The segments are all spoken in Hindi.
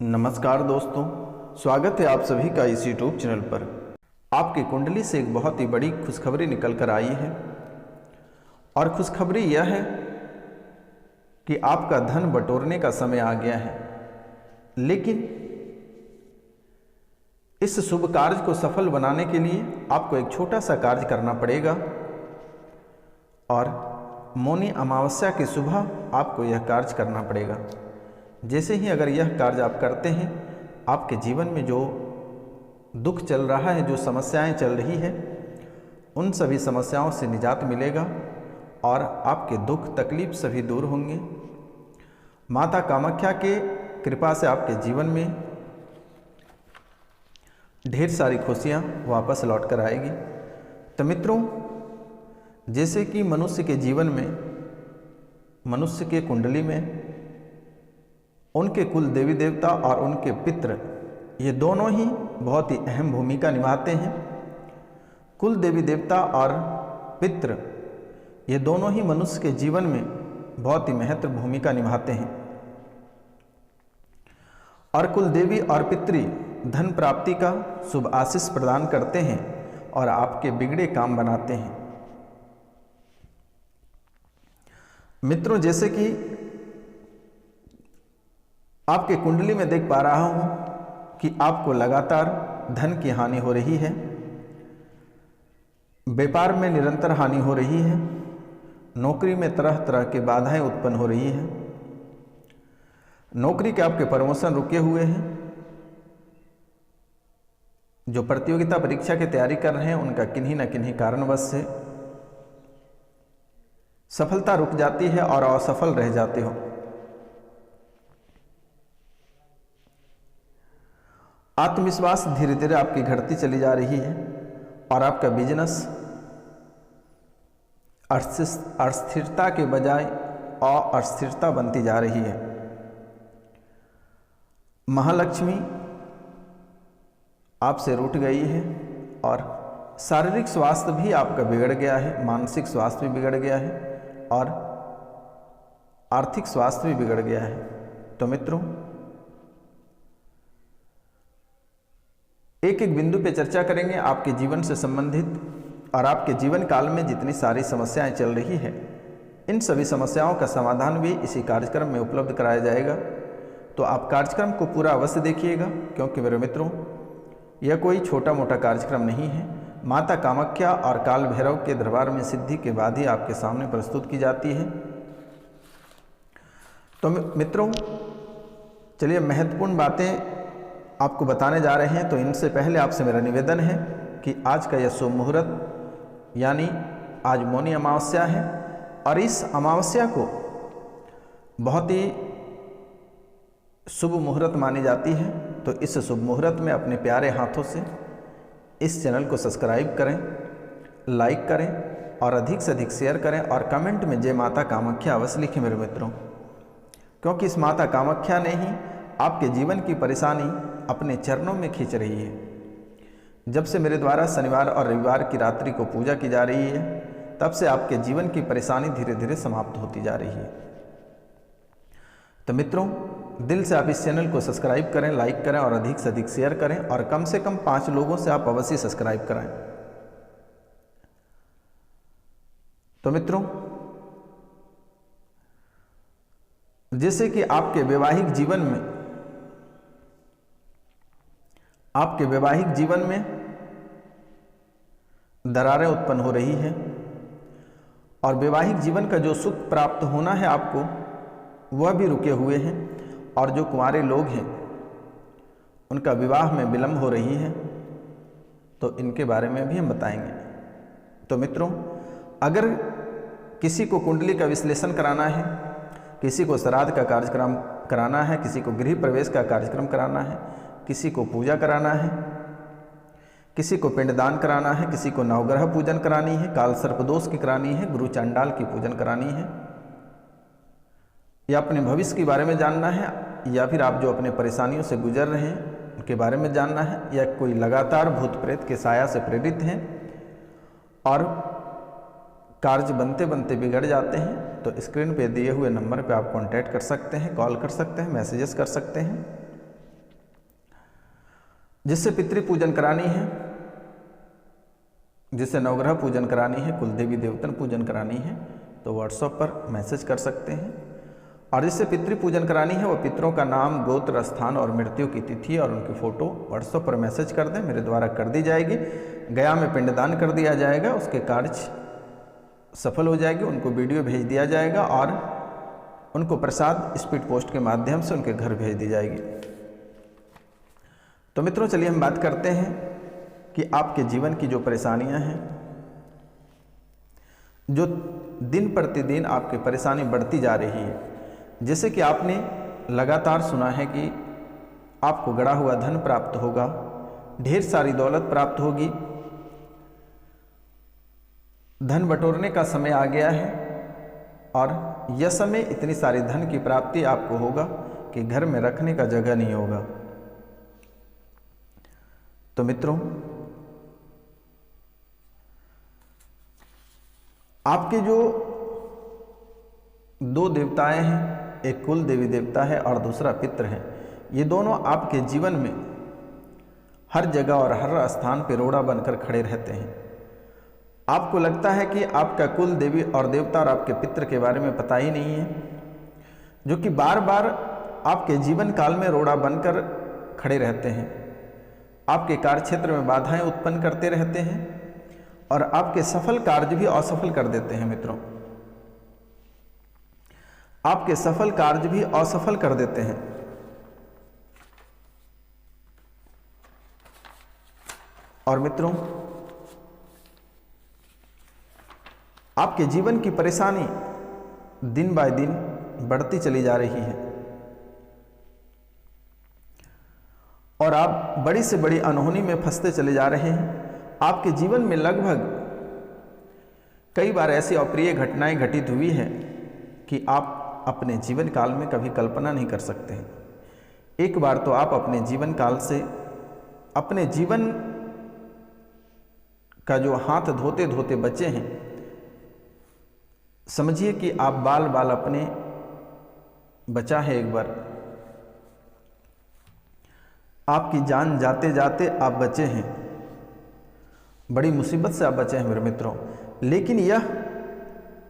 नमस्कार दोस्तों, स्वागत है आप सभी का इस YouTube चैनल पर। आपकी कुंडली से एक बहुत ही बड़ी खुशखबरी निकल कर आई है और खुशखबरी यह है कि आपका धन बटोरने का समय आ गया है। लेकिन इस शुभ कार्य को सफल बनाने के लिए आपको एक छोटा सा कार्य करना पड़ेगा और मौनी अमावस्या की सुबह आपको यह कार्य करना पड़ेगा। जैसे ही अगर यह कार्य आप करते हैं, आपके जीवन में जो दुख चल रहा है, जो समस्याएं चल रही है, उन सभी समस्याओं से निजात मिलेगा और आपके दुख तकलीफ सभी दूर होंगे। माता कामाख्या के कृपा से आपके जीवन में ढेर सारी खुशियां वापस लौट कर आएगी। तो मित्रों, जैसे कि मनुष्य के जीवन में, मनुष्य के कुंडली में उनके कुल देवी देवता और उनके पितृ, ये दोनों ही बहुत ही अहम भूमिका निभाते हैं। कुल देवी देवता और पितृ ये दोनों ही मनुष्य के जीवन में बहुत ही महत्वपूर्ण भूमिका निभाते हैं और कुल देवी और पितृ धन प्राप्ति का शुभ आशीष प्रदान करते हैं और आपके बिगड़े काम बनाते हैं। मित्रों, जैसे कि आपके कुंडली में देख पा रहा हूं कि आपको लगातार धन की हानि हो रही है, व्यापार में निरंतर हानि हो रही है, नौकरी में तरह तरह की बाधाएं उत्पन्न हो रही है, नौकरी के आपके प्रमोशन रुके हुए हैं, जो प्रतियोगिता परीक्षा की तैयारी कर रहे हैं उनका किन्हीं न किन्हीं कारणवश से सफलता रुक जाती है और असफल रह जाते हो। आत्मविश्वास धीरे धीरे आपकी घटती चली जा रही है और आपका बिजनेस अस्थिरता के बजाय अस्थिरता बनती जा रही है। महालक्ष्मी आपसे रूठ गई है और शारीरिक स्वास्थ्य भी आपका बिगड़ गया है, मानसिक स्वास्थ्य भी बिगड़ गया है और आर्थिक स्वास्थ्य भी बिगड़ गया है। तो मित्रों, एक एक बिंदु पे चर्चा करेंगे आपके जीवन से संबंधित और आपके जीवन काल में जितनी सारी समस्याएं चल रही है, इन सभी समस्याओं का समाधान भी इसी कार्यक्रम में उपलब्ध कराया जाएगा। तो आप कार्यक्रम को पूरा अवश्य देखिएगा, क्योंकि मेरे मित्रों, यह कोई छोटा मोटा कार्यक्रम नहीं है। माता कामाख्या और काल भैरव के दरबार में सिद्धि के बाद ही आपके सामने प्रस्तुत की जाती है। तो मित्रों, चलिए महत्वपूर्ण बातें आपको बताने जा रहे हैं। तो इनसे पहले आपसे मेरा निवेदन है कि आज का यह शुभ मुहूर्त, यानी आज मौनी अमावस्या है और इस अमावस्या को बहुत ही शुभ मुहूर्त मानी जाती है। तो इस शुभ मुहूर्त में अपने प्यारे हाथों से इस चैनल को सब्सक्राइब करें, लाइक करें और अधिक से अधिक शेयर करें और कमेंट में जय माता कामाख्या अवश्य लिखें मेरे मित्रों, क्योंकि इस माता कामाख्या ने ही आपके जीवन की परेशानी अपने चरणों में खींच रही है। जब से मेरे द्वारा शनिवार और रविवार की रात्रि को पूजा की जा रही है, तब से आपके जीवन की परेशानी धीरे धीरे समाप्त होती जा रही है। तो मित्रों, दिल से आप इस चैनल को सब्सक्राइब करें, लाइक करें और अधिक से अधिक शेयर करें और कम से कम 5 लोगों से आप अवश्य सब्सक्राइब कराएं। तो मित्रों, जैसे कि आपके वैवाहिक जीवन में दरारें उत्पन्न हो रही है और वैवाहिक जीवन का जो सुख प्राप्त होना है आपको, वह भी रुके हुए हैं और जो कुंवारे लोग हैं उनका विवाह में विलंब हो रही है। तो इनके बारे में भी हम बताएंगे। तो मित्रों, अगर किसी को कुंडली का विश्लेषण कराना है, किसी को श्राद्ध का कार्यक्रम कराना है, किसी को गृह प्रवेश का कार्यक्रम कराना है, किसी को पूजा कराना है, किसी को पिंडदान कराना है, किसी को नवग्रह पूजन करानी है, काल सर्पदोष की करानी है, गुरु चांडाल की पूजन करानी है, या अपने भविष्य के बारे में जानना है, या फिर आप जो अपने परेशानियों से गुजर रहे हैं उनके बारे में जानना है, या कोई लगातार भूत प्रेत के साया से प्रेरित हैं और कार्य बनते बनते बिगड़ जाते हैं, तो स्क्रीन पे दिए हुए नंबर पे आप कांटेक्ट कर सकते हैं, कॉल कर सकते हैं, मैसेजेस कर सकते हैं। जिससे पितृ पूजन करानी है, जिससे नवग्रह पूजन करानी है, कुल देवी देवतन पूजन करानी है, तो व्हाट्सएप पर मैसेज कर सकते हैं। और जिससे पितृ पूजन करानी है वो पितरों का नाम, गोत्र, स्थान और मृत्यु की तिथि और उनकी फ़ोटो व्हाट्सएप पर मैसेज कर दें, मेरे द्वारा कर दी जाएगी। गया में पिंडदान कर दिया जाएगा, उसके कार्य सफल हो जाएगी, उनको वीडियो भेज दिया जाएगा और उनको प्रसाद स्पीड पोस्ट के माध्यम से उनके घर भेज दी जाएगी। तो मित्रों चलिए हम बात करते हैं कि आपके जीवन की जो परेशानियां हैं, जो दिन प्रतिदिन आपकी परेशानी बढ़ती जा रही है, जैसे कि आपने लगातार सुना है कि आपको गड़ा हुआ धन प्राप्त होगा, ढेर सारी दौलत प्राप्त होगी, धन बटोरने का समय आ गया है और यह समय इतनी सारी धन की प्राप्ति आपको होगा कि घर में रखने का जगह नहीं होगा। तो मित्रों, आपके जो दो देवताएं हैं, एक कुल देवी देवता है और दूसरा पितृ है, ये दोनों आपके जीवन में हर जगह और हर स्थान पर रोड़ा बनकर खड़े रहते हैं। आपको लगता है कि आपका कुल देवी और देवता और आपके पितृ के बारे में पता ही नहीं है, जो कि बार बार आपके जीवन काल में रोड़ा बनकर खड़े रहते हैं, आपके कार्य क्षेत्र में बाधाएं उत्पन्न करते रहते हैं और आपके सफल कार्य भी असफल कर देते हैं। मित्रों, आपके सफल कार्य भी असफल कर देते हैं। और मित्रों, आपके जीवन की परेशानी दिन बाय दिन बढ़ती चली जा रही है और आप बड़ी से बड़ी अनहोनी में फंसते चले जा रहे हैं। आपके जीवन में लगभग कई बार ऐसी अप्रिय घटनाएं घटित हुई हैं कि आप अपने जीवन काल में कभी कल्पना नहीं कर सकते हैं। एक बार तो आप अपने जीवन काल से, अपने जीवन का जो हाथ धोते धोते बचे हैं, समझिए कि आप बाल बाल अपने बचा है। एक बार आपकी जान जाते जाते आप बचे हैं, बड़ी मुसीबत से आप बचे हैं मेरे मित्रों। लेकिन यह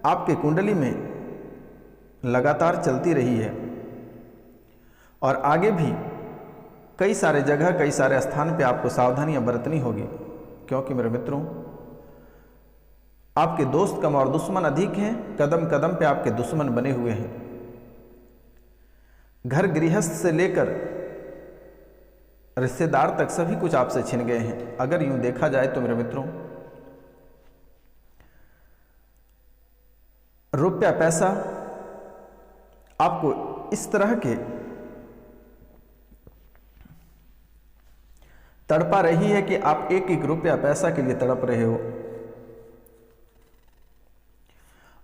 आपके कुंडली में लगातार चलती रही है और आगे भी कई सारे जगह, कई सारे स्थान पे आपको सावधानियां बरतनी होगी, क्योंकि मेरे मित्रों आपके दोस्त कम और दुश्मन अधिक हैं। कदम कदम पे आपके दुश्मन बने हुए हैं। घर गृहस्थ से लेकर रिश्तेदार तक सभी कुछ आपसे छिन गए हैं। अगर यूं देखा जाए तो मेरे मित्रों, रुपया पैसा आपको इस तरह के तड़पा रही है कि आप एक एक रुपया पैसा के लिए तड़प रहे हो।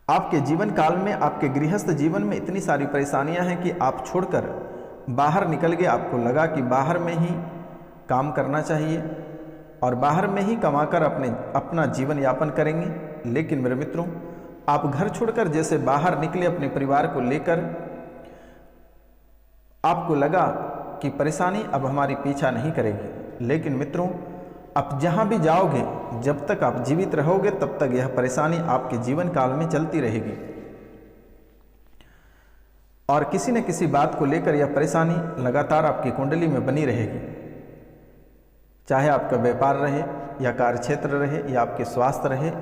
आपके जीवन काल में, आपके गृहस्थ जीवन में इतनी सारी परेशानियां हैं कि आप छोड़कर बाहर निकल गए। आपको लगा कि बाहर में ही काम करना चाहिए और बाहर में ही कमाकर अपना जीवन यापन करेंगे। लेकिन मेरे मित्रों, आप घर छोड़कर जैसे बाहर निकले अपने परिवार को लेकर, आपको लगा कि परेशानी अब हमारी पीछा नहीं करेगी। लेकिन मित्रों, आप जहां भी जाओगे, जब तक आप जीवित रहोगे तब तक यह परेशानी आपके जीवन काल में चलती रहेगी और किसी न किसी बात को लेकर यह परेशानी लगातार आपकी कुंडली में बनी रहेगी। चाहे आपका व्यापार रहे या कार्य क्षेत्र रहे या आपके स्वास्थ्य रहे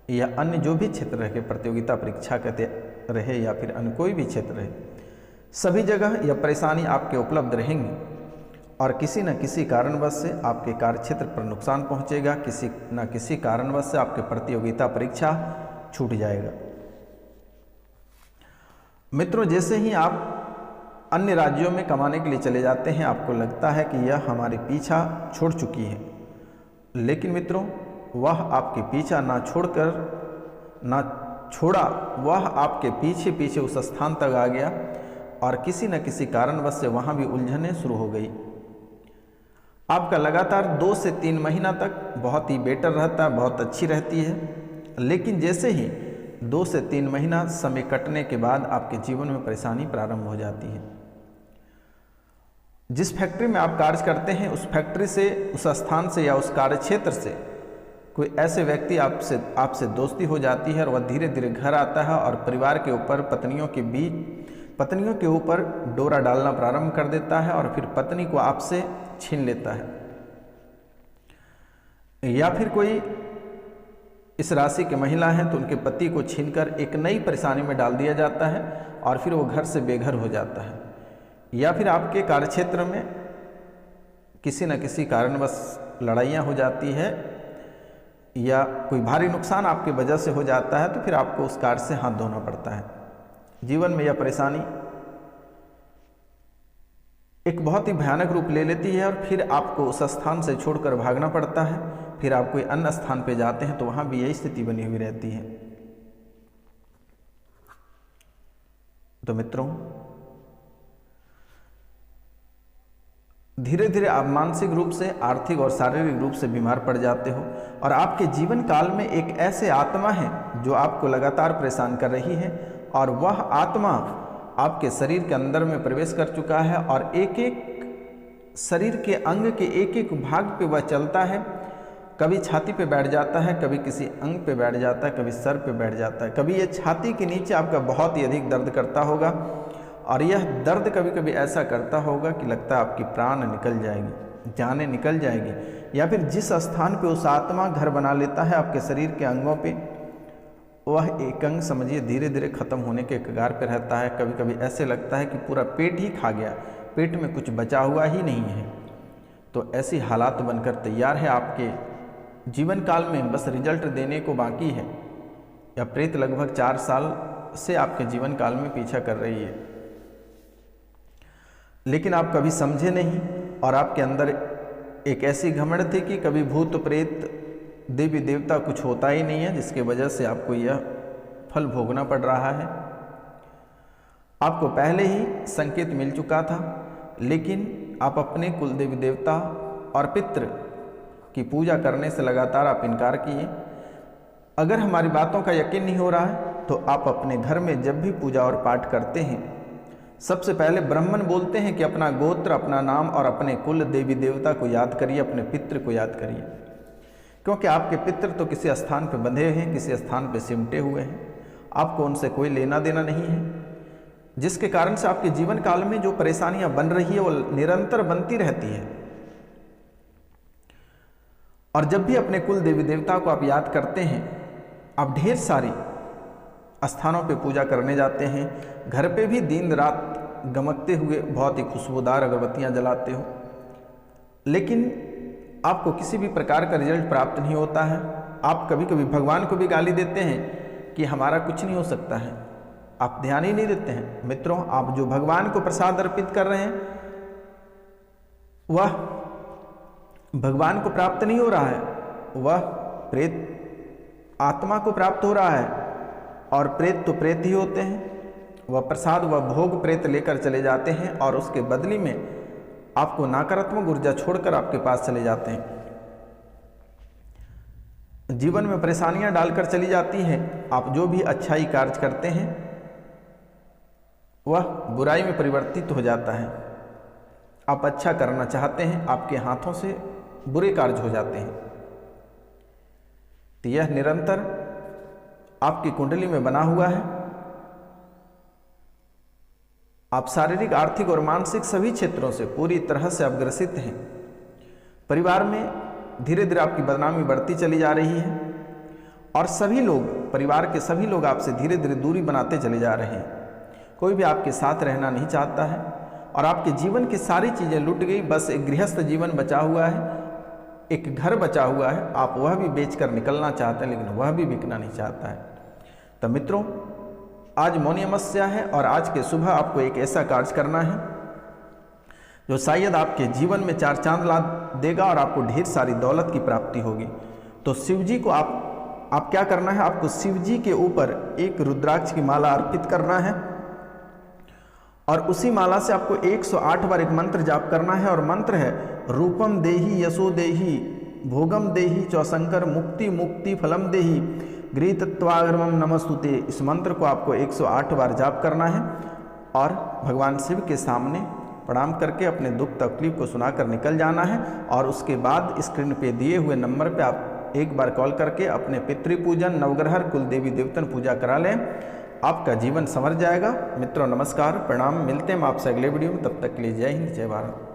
या अन्य जो भी क्षेत्र रहे, प्रतियोगिता परीक्षा कहते रहे या फिर अन्य कोई भी क्षेत्र रहे, सभी जगह यह परेशानी आपके उपलब्ध रहेंगी और किसी न किसी कारणवश से आपके कार्य क्षेत्र पर नुकसान पहुंचेगा। किसी न किसी कारणवश से आपके प्रतियोगिता परीक्षा छूट जाएगा। मित्रों, जैसे ही आप अन्य राज्यों में कमाने के लिए चले जाते हैं, आपको लगता है कि यह हमारे पीछा छोड़ चुकी है। लेकिन मित्रों, वह आपके पीछा ना छोड़ा, वह आपके पीछे पीछे उस स्थान तक आ गया और किसी न किसी कारणवश से वहाँ भी उलझनें शुरू हो गई। आपका लगातार 2 से 3 महीना तक बहुत ही बेटर रहता है, बहुत अच्छी रहती है। लेकिन जैसे ही 2 से 3 महीना समय कटने के बाद आपके जीवन में परेशानी प्रारंभ हो जाती है। जिस फैक्ट्री में आप कार्य करते हैं उस फैक्ट्री से, उस स्थान से या उस कार्य क्षेत्र से कोई ऐसे व्यक्ति आपसे दोस्ती हो जाती है और वह धीरे धीरे घर आता है और परिवार के ऊपर, पत्नियों के ऊपर डोरा डालना प्रारंभ कर देता है और फिर पत्नी को आपसे छीन लेता है। या फिर कोई इस राशि की महिला हैं तो उनके पति को छीनकर एक नई परेशानी में डाल दिया जाता है और फिर वो घर से बेघर हो जाता है। या फिर आपके कार्यक्षेत्र में किसी न किसी कारणवश लड़ाइयाँ हो जाती है या कोई भारी नुकसान आपकी वजह से हो जाता है तो फिर आपको उस कार्य से हाथ धोना पड़ता है। जीवन में यह परेशानी एक बहुत ही भयानक रूप ले लेती है और फिर आपको उस स्थान से छोड़कर भागना पड़ता है। फिर आप कोई अन्य स्थान पे जाते हैं तो वहाँ भी यही स्थिति बनी हुई रहती है। तो मित्रों, धीरे धीरे आप मानसिक रूप से, आर्थिक और शारीरिक रूप से बीमार पड़ जाते हो और आपके जीवन काल में एक ऐसे आत्मा है जो आपको लगातार परेशान कर रही है और वह आत्मा आपके शरीर के अंदर में प्रवेश कर चुका है और एक एक शरीर के अंग के एक एक भाग पे वह चलता है। कभी छाती पे बैठ जाता है, कभी किसी अंग पे बैठ जाता है, कभी सर पे बैठ जाता है। कभी ये छाती के नीचे आपका बहुत ही अधिक दर्द करता होगा और यह दर्द कभी कभी ऐसा करता होगा कि लगता है आपकी प्राण निकल जाएगी, जाने निकल जाएगी। या फिर जिस स्थान पे उस आत्मा घर बना लेता है आपके शरीर के अंगों पे, वह एक अंग समझिए धीरे धीरे खत्म होने के कगार पे रहता है। कभी कभी ऐसे लगता है कि पूरा पेट ही खा गया, पेट में कुछ बचा हुआ ही नहीं है। तो ऐसी हालात बनकर तैयार है आपके जीवन काल में, बस रिजल्ट देने को बाकी है। या प्रेत लगभग 4 साल से आपके जीवन काल में पीछा कर रही है, लेकिन आप कभी समझे नहीं और आपके अंदर एक ऐसी घमंड थी कि कभी भूत प्रेत देवी देवता कुछ होता ही नहीं है, जिसके वजह से आपको यह फल भोगना पड़ रहा है। आपको पहले ही संकेत मिल चुका था, लेकिन आप अपने कुल देवी देवता और पितृ की पूजा करने से लगातार आप इनकार किए। अगर हमारी बातों का यकीन नहीं हो रहा है तो आप अपने घर में जब भी पूजा और पाठ करते हैं, सबसे पहले ब्राह्मण बोलते हैं कि अपना गोत्र, अपना नाम और अपने कुल देवी देवता को याद करिए, अपने पितृ को याद करिए, क्योंकि आपके पितृ तो किसी स्थान पर बंधे हैं, किसी स्थान पर सिमटे हुए हैं, आपको उनसे कोई लेना देना नहीं है, जिसके कारण से आपके जीवन काल में जो परेशानियां बन रही है वो निरंतर बनती रहती है। और जब भी अपने कुल देवी देवता को आप याद करते हैं, आप ढेर सारी स्थानों पे पूजा करने जाते हैं, घर पे भी दिन रात गमकते हुए बहुत ही खुशबूदार अगरबत्तियां जलाते हो, लेकिन आपको किसी भी प्रकार का रिजल्ट प्राप्त नहीं होता है। आप कभी कभी भगवान को भी गाली देते हैं कि हमारा कुछ नहीं हो सकता है, आप ध्यान ही नहीं देते हैं। मित्रों, आप जो भगवान को प्रसाद अर्पित कर रहे हैं वह भगवान को प्राप्त नहीं हो रहा है, वह प्रेत आत्मा को प्राप्त हो रहा है, और प्रेत तो प्रेत ही होते हैं। वह प्रसाद, वह भोग प्रेत लेकर चले जाते हैं और उसके बदले में आपको नकारात्मक ऊर्जा छोड़कर आपके पास चले जाते हैं। जीवन में परेशानियां डालकर चली जाती हैं। आप जो भी अच्छाई कार्य करते हैं वह बुराई में परिवर्तित हो जाता है। आप अच्छा करना चाहते हैं, आपके हाथों से बुरे कार्य हो जाते हैं। तो यह निरंतर आपकी कुंडली में बना हुआ है। आप शारीरिक, आर्थिक और मानसिक सभी क्षेत्रों से पूरी तरह से आप ग्रसित हैं। परिवार में धीरे धीरे आपकी बदनामी बढ़ती चली जा रही है और सभी लोग, परिवार के सभी लोग आपसे धीरे धीरे दूरी बनाते चले जा रहे हैं। कोई भी आपके साथ रहना नहीं चाहता है और आपके जीवन की सारी चीज़ें लुट गई, बस एक गृहस्थ जीवन बचा हुआ है, एक घर बचा हुआ है। आप वह भी बेचकर निकलना चाहते हैं, लेकिन वह भी बिकना नहीं चाहता है। तो मित्रों, आज मौनी अमावस्या है और आज के सुबह आपको एक ऐसा कार्य करना है जो शायद आपके जीवन में 4 चांद ला देगा और आपको ढेर सारी दौलत की प्राप्ति होगी। तो शिव जी को आप क्या करना है, आपको शिव जी के ऊपर एक रुद्राक्ष की माला अर्पित करना है और उसी माला से आपको 108 बार एक मंत्र जाप करना है। और मंत्र है रूपम देहि यशो देहि भोगम देहि चौशंकर मुक्ति मुक्ति फलम देहि गृहीतत्वागमम नमस्तुते। इस मंत्र को आपको 108 बार जाप करना है और भगवान शिव के सामने प्रणाम करके अपने दुख तकलीफ को सुनाकर निकल जाना है। और उसके बाद स्क्रीन पे दिए हुए नंबर पे आप एक बार कॉल करके अपने पितृ पूजन, नवग्रह, कुल देवी देवतन पूजा करा लें, आपका जीवन संवर जाएगा। मित्रों नमस्कार, प्रणाम, मिलते हैं हम आपसे अगले वीडियो में, तब तक के लिए जय हिंद, जय भारत।